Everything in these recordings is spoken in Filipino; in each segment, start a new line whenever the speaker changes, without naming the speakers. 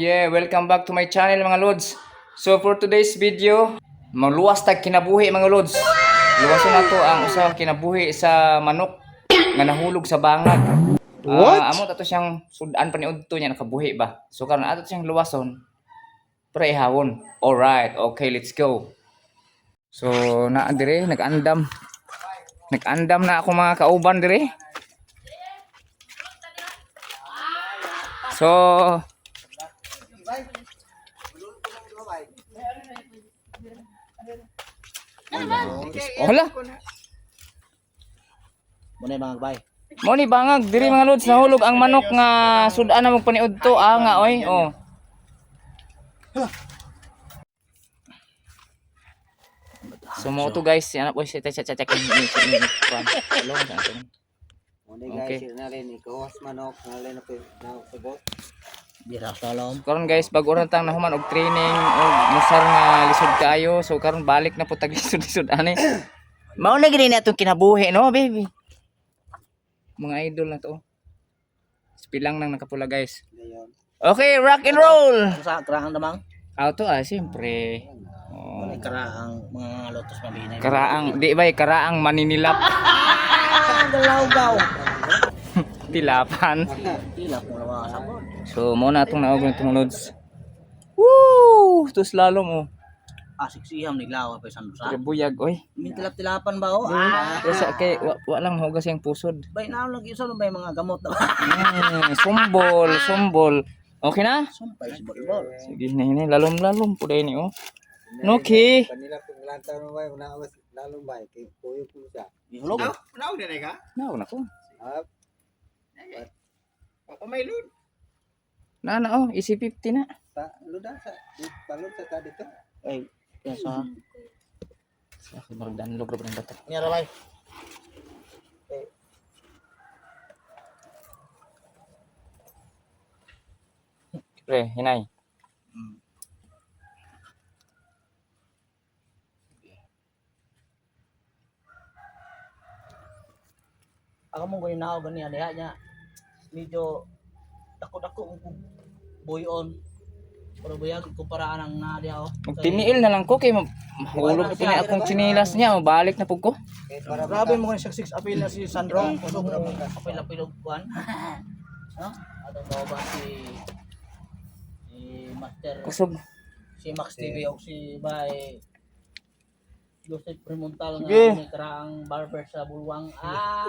yeah, welcome back to my channel mga lods. So for today's video, maluwas tag kinabuhi mga lods. Luwason na to ang usa kinabuhi sa manok nga nahulog sa bangag. Amo tato siyang sudan paniudto niya nakabuhi ba. So karon ato siyang luwason. Pero ihawon. Alright, okay, let's go. So naa dire nag-andam. Nag-andam na ako mga kauban dire. So hala.
Muna mga bay.
Mo ni bangag diri mga lods nahulog ang manok nga sudan na magpaniudto nga oy. Oh. So mo to guys, yan po si check ni.
Muna guys, na rin ikaw manok, na rin na sagot. Bira salom.
Karon guys, bago ra tang nahuman og training og musar nga lisod kayo. So karon balik na po tag lisod ani. Mao na gini atong kinabuhi no, baby. Mga idol na to. Pilang nang nakapula guys. Okay, rock and roll.
Sa karaang damang.
Auto siyempre. Oh.
Muna karaang mga lotos mabinay.
Karaang, di ba karaang maninilap.
Galawgaw.
Tilapan.
Tilap mo naman sabon.
So muna itong naog ng lods. Woo! Ito slalom oh.
Siksiham ni Lawa pa isang dusa.
Buyag oy.
Tilap-tilapan ba oh?
Kasi kay wa lang hugas yung pusod.
Bay na lagi sa bay mga gamot na.
Sumbol. Okay na?
Sumpay si Bolbol.
Sige na yun, lalom po dahil oh. Okay.
Kanila kung lantaw mo bay, unawas lalong bay kay puyo po siya.
Naog na ko.
Ako may load.
Na oh, easy 50 na.
Luda sa palod sa dito. Ay, sa
Sa magdanlog ra ng bato.
Nyara bay.
Pre, hinay.
Ako mong gawin na ako ganyan niya. Medyo dako-dako kung buyon. Pero buyag kumparaan ang nadia ako.
Magtiniil na lang ko kay mahulog pa na akong sinilas niya, mabalik na pug ko.
Grabe mo kung 6 appeal na si Sandro. Kusog mo appeal buwan. No? Ato ba si Master
Kusog.
si Max TV o si Bay Joseph Primontal
Sige.
nga karaang barber sa Bulwang.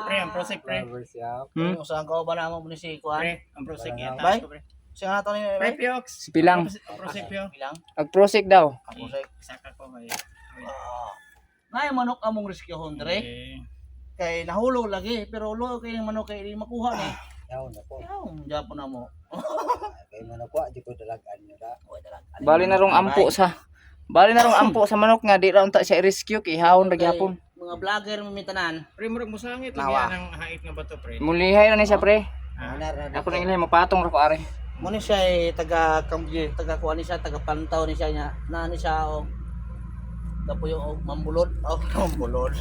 Pre, ang prosek pre.
Kung saan ka ba naman mo ni si Kuan?
Pre, ang prosek yan.
Bay?
Taas ko pre.
Siya nga to ni
Pre, Piox.
Si Pilang.
Ang prosek Pio.
Bilang.
Ag prosek daw.
Ako sa
Saka ko ba
Nay manok among reskyuhon dire. Kay nahulog lagi pero lo kay manok kay di makuha ni.
Yaw na po.
Yaw, Japon na mo.
Kay mo na po, di ko dalagan nyo na.
Bali na rong ampo sa manok nga di ra unta siya i-rescue kay hawon ra gyapon.
Mga vlogger mo mitanan.
Pre, murag musangit lang
Lawa.
yan ang hait nga bato pre.
Mulihay na ni siya pre.
Manar na
Ako nang ilay mapatong ra ko are.
Mo ni siya ay taga kuan ni siya taga pantaw ni siya nya. Na ni siya o dapo yung mambulod. Oh, mambulod.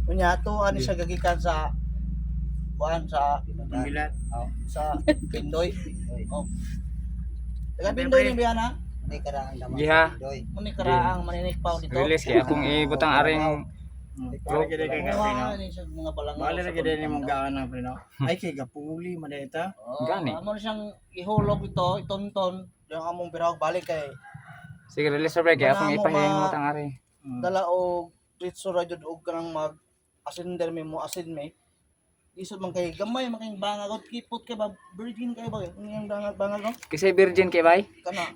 Kunya to ani siya gagikan sa kuan sa
Bilat.
sa Pindoy. Oh. Taga Pindoy ni Biana.
May karaang naman.
Giha.
Doy.
Mo ni karaang maninik pa dito.
Release kay akong ibutang aring
Bala gid kay gabi no.
Ni siya mga balangaw.
Bala ra gid ni mong gaan na pre no. Ay kay gapuli man deta.
Gani.
Amo na siyang ihulog ito, itonton. Yung among birahog balik kay
Sige release ra pre kay akong ipahiling mo tang ari.
dala og ritso ra jud og kanang mag asinder mi mo asin mi. Isod man kay gamay man kay bangag kipot kay ba virgin kay ba yung bangag no?
Kasi virgin kay bay.
Kana.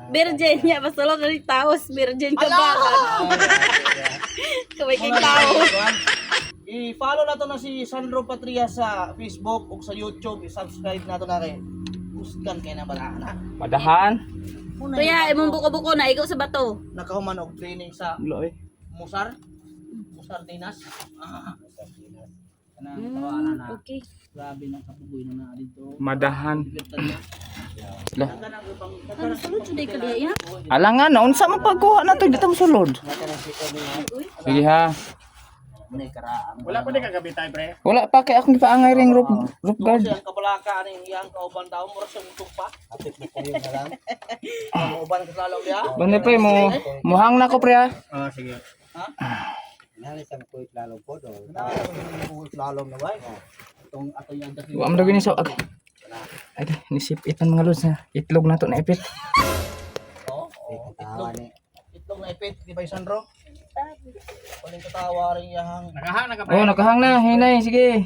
Virgin niya, basta lang na taos, virgin ka ba? Kamay kay tao.
I-follow na to na si Sandro Patria sa Facebook o sa YouTube. I-subscribe na to na kay Uskan kay na bala na.
Madahan.
Kaya, imong buko-buko na, ikaw sa bato.
Nakahuman og training sa
Loy.
Musar Dinas. Kanang tawanan na.
Okay.
Grabe nang kapugoy na dito.
Madahan. Sila.
Ano sulod suday ka diya?
Alangan, unsa man pagkuha na to dito sulod. Sige ha.
Muna karaan.
Wala pa din kagabi tayo, pre.
Wala pa kay akong gipaangay ring roof guard.
Kasi ang kabalaka ning iyang kauban daw mura sa mutok pa.
Kapit na kuyo na lang.
Ang uban ka lalo dia.
Banda pre mo muhang na ko pre ha.
Sige.
Nali sa kuyo lalo po do.
Lalom na bay. Itong ato yang daki.
Wa am daw gini so agay. Agay nisip itan mga lods na itlog na to na ipit.
Oh.
Katawa ni.
Itlog na ipit di ba Sandro? Paling katawa rin yang
Nakahang na ka, pre.
Oh nakahang na hinay sige.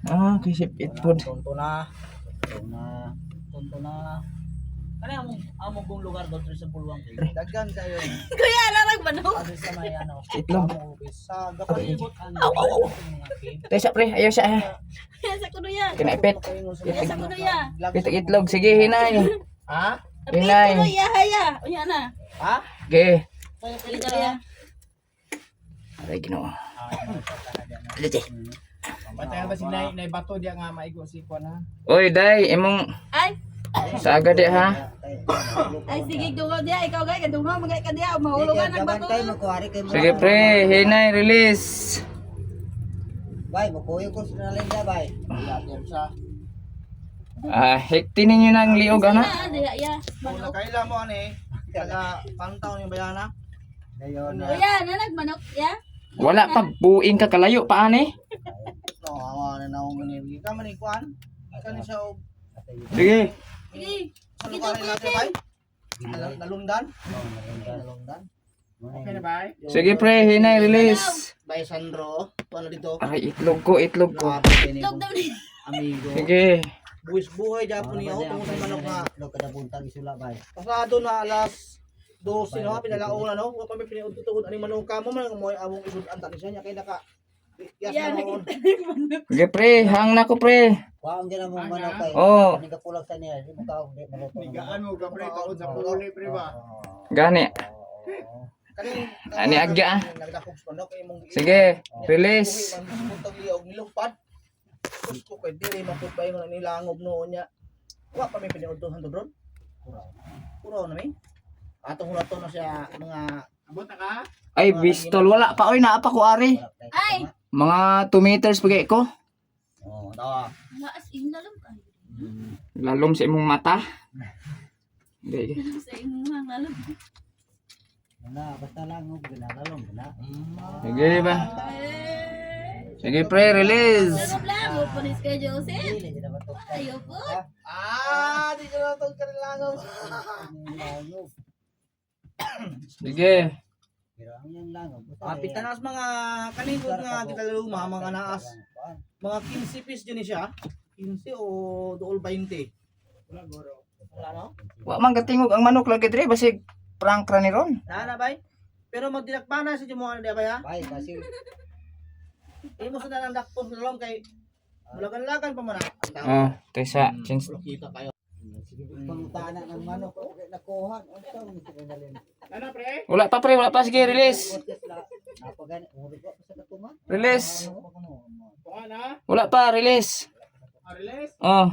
Ah kisip itpod.
tonto na.
So na.
Tonto na. Kani among kong lugar doon sa Pulwang. Daggan kayo.
Kuya, alarag manok.
Kasi sa may ano.
Itlog.
Sa gapalibot ano.
Tayo siya pre ayaw siya ha.
Sa kuno ya.
Kinaipit.
Sa kuno ya.
Pitik itlog sige hinay.
Ha?
Hinay.
Kuno ya haya. Unya na.
Ha?
Okay.
Kuno ya.
Aray ginoo. Lite.
Batayan ba si Nay bato dia nga maigo si Kwan ha.
Oy day imong
Ay,
sa agad di ha.
ay sige dungo dia ikaw gay kadungo magay ka dia mahulugan ang
Gaban
bato.
kayo magkuwari kayo.
Sige pre hinay release.
Bay, magkuyo ko sa nalang da bay.
Yan sa.
Hekti ninyo ng liog ana.
Ah, dia ya.
Kung
Manok.
nakaila mo ani. Taga pantaw yung bayana.
Dayon.
Kuya, nanag manok ya.
Wala pa buing ka kalayo pa ani.
No, awa na naong ganyan. Ka man ikuan. Kani siya og
Sige.
Sige.
sa lugar nila kay bay. Nalundan.
Nalungdan.
Okay na ba?
Sige pre hinay release.
Bay Sandro. Tuan dito.
Aray itlog ko itlog ko.
Itlog daw ni.
Amigo.
Sige.
Buwis buhay Japon niya ako tungkol sa manok nga.
Lo kada buntag isula bay.
Pasado na alas 12 no, pinalauna no. Wa pa may piniudtod ani manok ka mo man mo among isud-an ta ni siya kay naka yes
Yan,
na noon.
Sige pre hang na ko pre.
Waong din mo manok kay.
Oh.
Ni kapulag sa niya, di mo ka di maluto.
Nigaan mo ka, pre. Taon sa puli, pre ba?
Gani.
Kani
Ani agya ah.
nagdakog sa manok kay mong
Sige release.
Puntag liog nilupad. Gusto ko dili maputbay mo nilangob noon niya. Wa pa may piniudtohan to dron. Puro na mi. Atong hulaton na siya mga
Abot na ka?
Ay pistol wala pa oy naa pa ko ari.
Ay,
Mga 2 meters pagay ko.
oh, dawa.
maas inalam ka.
Lalom sa imong mata. Sige.
Sa imong lalam.
Na basta lang og ginalalong na.
Sige ba? Sige pre release.
Ano lang, mo panis kay Joseph.
Dili di dapat to.
Ayo po.
Di ko na tong kanilangaw.
Langob.
Sige.
Pero ang yang langob.
Apit na sa mga kanigod nga tigaluma mga naas. Mga 15 piece din siya. 15 o dool 20.
Wala, goro.
Wala no?
Wa man katingog ang manok lagi dire basig prank ra ni ron.
Na bay. Pero magdilakbana sa mo ano di bay ha?
Bay kasi
Imo sa nang dakpon sa lom kay mulagan-lagan pa man.
Oh, tayo sa chins.
Kita kayo.
sige pangutana ng manok ko nakuha unsa mo sa dalin.
Ano, pre?
Wala pa pre, wala pa sige release.
Napagani uri ko sa katuma.
Release.
Tunga na.
Wala pa release.
Release.
Oh.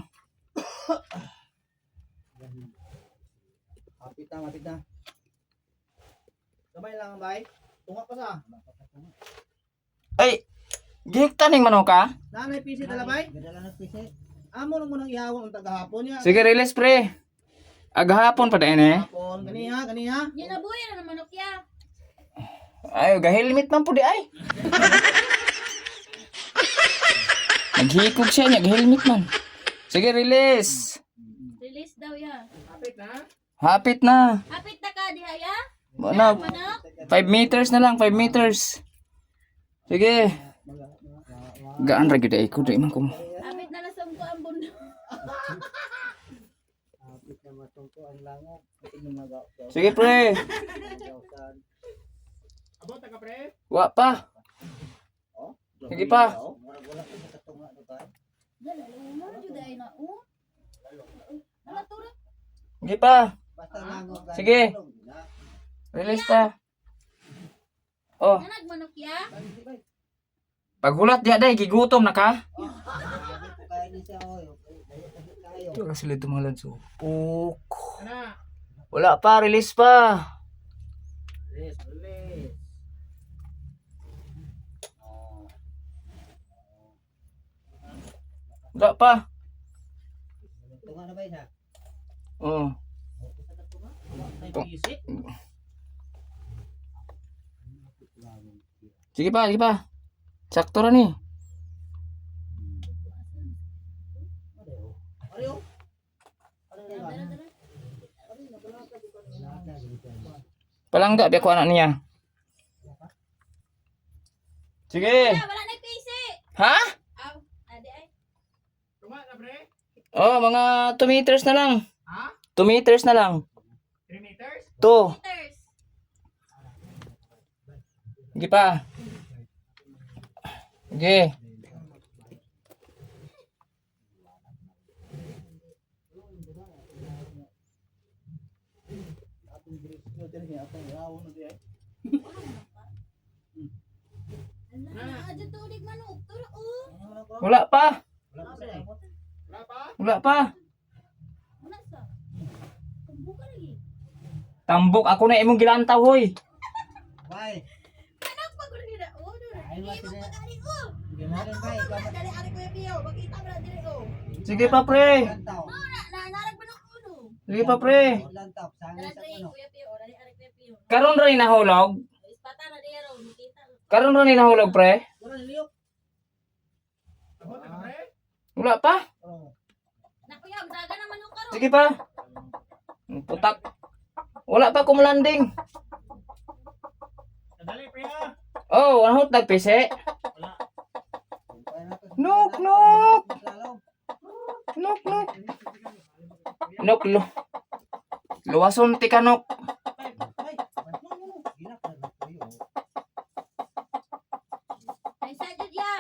Mapit na. Gamay lang bay. Tunga pa sa.
Ay, gihikta ning manok ka?
Nanay PC dala bay.
Gadala na pise.
Amo lang mo nang ihawang ang tagahapon niya.
Sige release pre. Agahapon pa din eh.
Hapon kaniya.
Yan na buhay na manok ya.
Ay, ga-helmet man po di ay. Naghikog siya niya, ga-helmet man. Sige, release.
Release daw ya.
Kapit na.
Hapit na.
Hapit na ka diha ya.
Ano,
Manok.
5 meters na lang, 5 meters. Sige. Gaan ra gyud ay ko di man ko.
Hapit na lasong ko ang bundok.
Apit na matungko ang langob.
Sige, pre.
Abot na ka, pre.
Wa pa. Sige pa.
Wala ko sa katuma do ba?
Dala mo jud ay na o. Ala tura.
Sige pa.
Basta langob.
Sige. Release pa. Oh,
Nanag manok ya.
paghulat diya day gigutom na ka.
Kaya ni siya oy. Kayo.
Wala sila tumalan so. Puk.
Ano?
Wala pa, release pa.
Release.
Wala pa.
Tunga na ba isa?
Oo.
May pisik.
Sige pa. Sakto ra ni.
Ariyo.
Palangga biya ko anak niya. Sige.
Wala na PC.
Ha?
Aw, ade ay.
Tuma na pre?
Oh, mga 2 meters na lang.
Ha?
2 meters na lang.
3 meters?
2.
Meters.
Sige pa. Sige.
Aja tulig manok. Tula oh.
Wala pa.
Wala pa?
Wala pa.
Wala sa. Buka lagi.
Tambok ako na imong gilantaw hoy.
Bay.
Anak pa gud nila. Oh, do.
Ay,
Hindi
wala
mo
sila.
pagari oh.
Ginarin bay.
Dali ari ko yapiyo. Makita mo na dili oh.
Sige pa pre.
Lantaw.
Narag manok uno.
Sige pa pre.
Lantaw. Sangin
Dali
sa
dali
ano.
ko yapiyo. Dali ari ko yapiyo.
Karon ra ni nahulog.
Ispata na diya ro. Makita.
Karon ra ni nahulog pre.
Wala niliyok.
Abot na pre?
Wala pa.
Nakuya, daga na manok karon.
Sige pa. Putak. Wala pa kung landing.
Dali pre ha?
Oh, anhot nagpise.
Wala.
Nok. Nok. Luwason ti kanok.
Ay sa jud ya.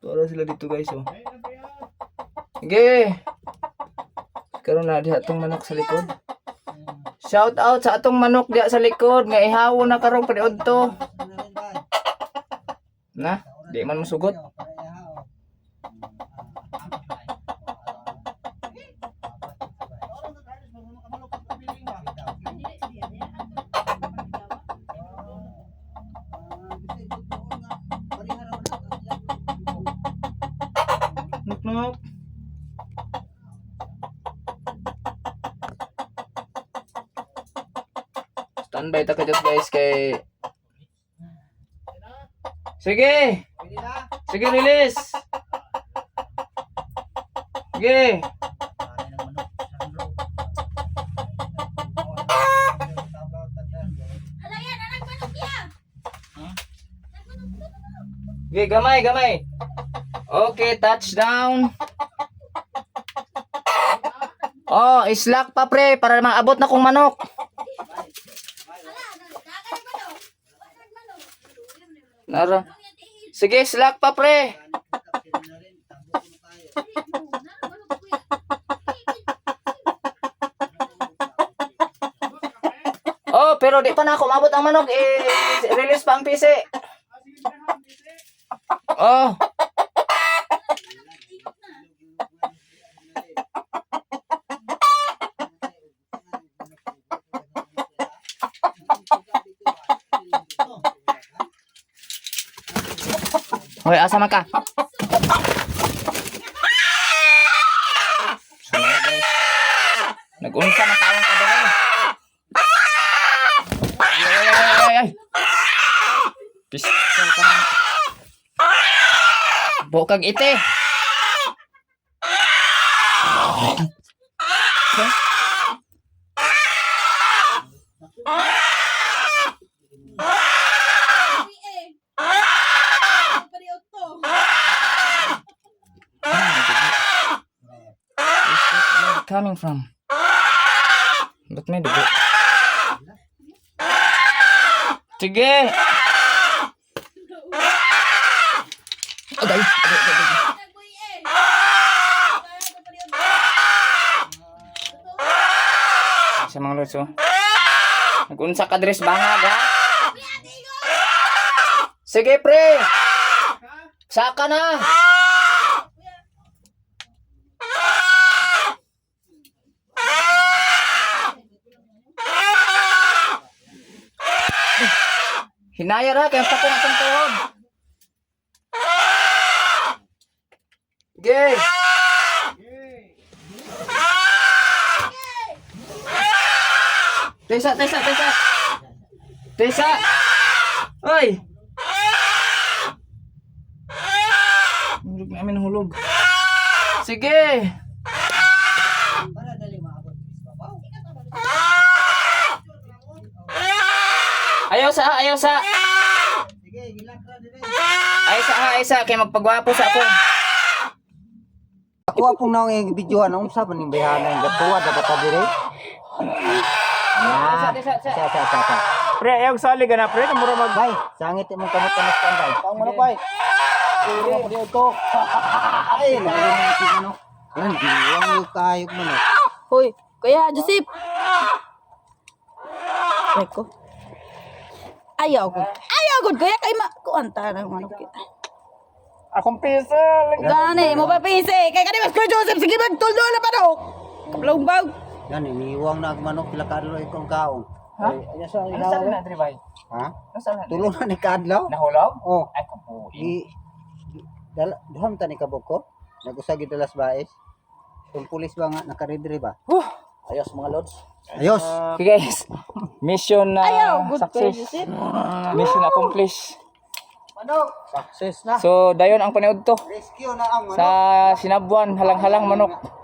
Tuwa sila dito guys oh.
Dali na pre ha?
Sige. Karon na diha atong manok sa likod. Shout out sa atong manok diha sa likod nga ihawon na karong paniudto. Na, di man masugot. Nok. Standby ta kadto guys kay. Sige. Sige release. Sige.
Ala yan, anak manok ya.
Sige, gamay. Okay, touchdown. Oh, islak pa pre para maabot na kong manok.
Ala, daga na manok. Daga na manok.
Nara. Sige, slack pa pre. Oh, pero di pa na ako maabot ang manok. Release pa ang PC. Oh. Hoy, asa man ka? Nag-unsa man tawang ka daw. Ay. Pistol ka man. Bukag ite. Where's that blood coming from? Ba't may dugo? Sige! Agay! Sa mga lods, oh. Nag-unsa ka dress bangag, ha? Sige, pre! Saka na! Hinaya ra kay tako atong tuhod. Sige. Tesa. Tesa. Oy. Hulog namin hulog. Sige.
Para dali maabot.
Ayaw sa.
Sige, gilakra dire.
Ay sa kay magpagwapo sa ako.
Ako apong naong yung videohan, ang sa pa ning bayana yung gatuwa dapat ta dire. Sa.
Pre, ayaw sali ka na pre, mura mag.
Bay, sangit imong kamot na standby. Kamu na bay. Puro ko dito. Ay, narinig ko ano. Yan, diwang yung kayog mo no.
Hoy, Kuya Joseph. Eko. Ayaw ko kuya kay kuanta na manok kita.
Akong pisa.
Gani mo pa pise kay kani mas Kuya Joseph sige magtuldo na manok. Kablong bag.
Yan, iniwang na manok pila kadlo ikong kaong.
Ha?
Ay, sa
Ano sa na dre bay?
Ha?
Ano sa na?
Tulong na ni kadlaw?
Nahulog?
Oh.
Ay kapuin.
Duham ta ni kabog ko. Nagusagi dalas baes. Kung pulis ba nga nakaridri ba?
Ayos mga lods.
Ayos.
Okay guys. Mission na
Ayaw good Kuya
success.
Joseph.
Mission accomplished.
Manok,
Success na.
So dayon ang paniud to
rescue na ang
sa Sinabuan halang-halang manok.